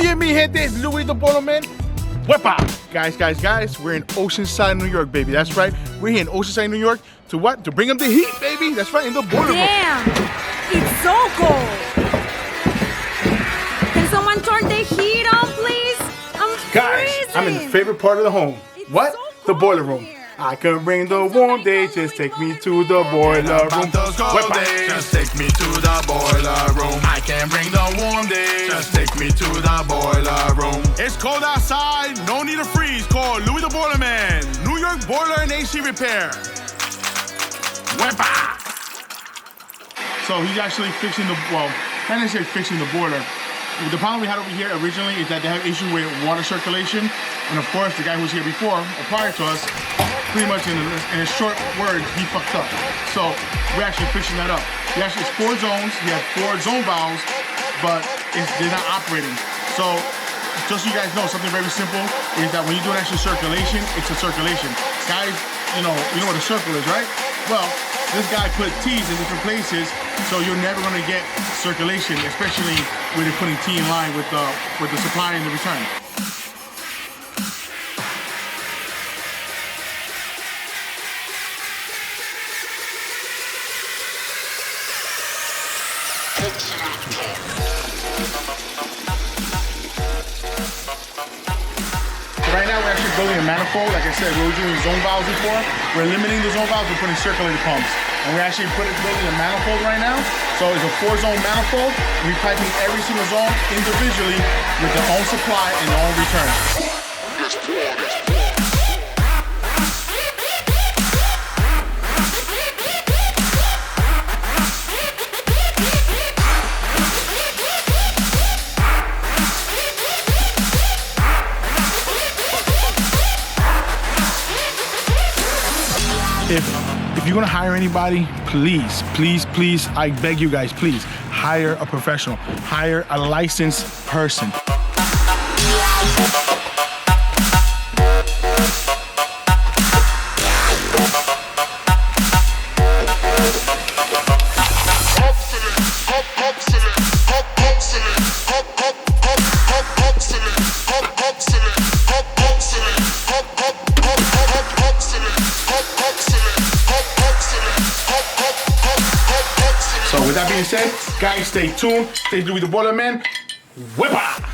Oye, mi gente, it's Louie The Boiler Man. Hvac. Guys, we're in Oceanside, New York, baby. That's right. We're here in Oceanside, New York to what? To bring them the heat, baby. That's right, in the boiler room. Damn, it's so cold. Can someone turn the heat on, please? I'm Guys, freezing. I'm in the favorite part of the home. It's What? so The cold boiler room. here. I can bring the warm days, just take me to the boiler room. Hvac. Just take me to the boiler room. I can bring the warm days. Just take me to the boiler room. It's cold outside, no need to freeze. Call Louie The Boiler Man, New York Boiler and AC Repair. Hvac. So he's actually fixing the, well, not necessarily fixing the boiler. The problem we had over here originally is that they have issue with water circulation. And of course, the guy who was here before, or prior to us, pretty much in a short word, he fucked up. So we're actually fixing that up. It's 4 zones. He had 4 zone valves, but they're not operating. So just so you guys know, something very simple is that when you do an extra circulation, it's a circulation. Guys, you know what a circle is, right? Well, this guy put T's in different places, so you're never going to get circulation, especially when you're putting T in line with the supply and the return. Right now, we're actually building a manifold. Like I said, we were doing zone valves before. We're limiting the zone valves. We're putting circulating pumps. And we're actually building a manifold right now. So it's a 4-zone manifold. And we're piping every single zone individually with their own supply and their own return. If you're gonna hire anybody, please, I beg you guys, please hire a professional, hire a licensed person. So with that being said, guys, stay tuned. Stay Louie The Boiler Man. Hvac.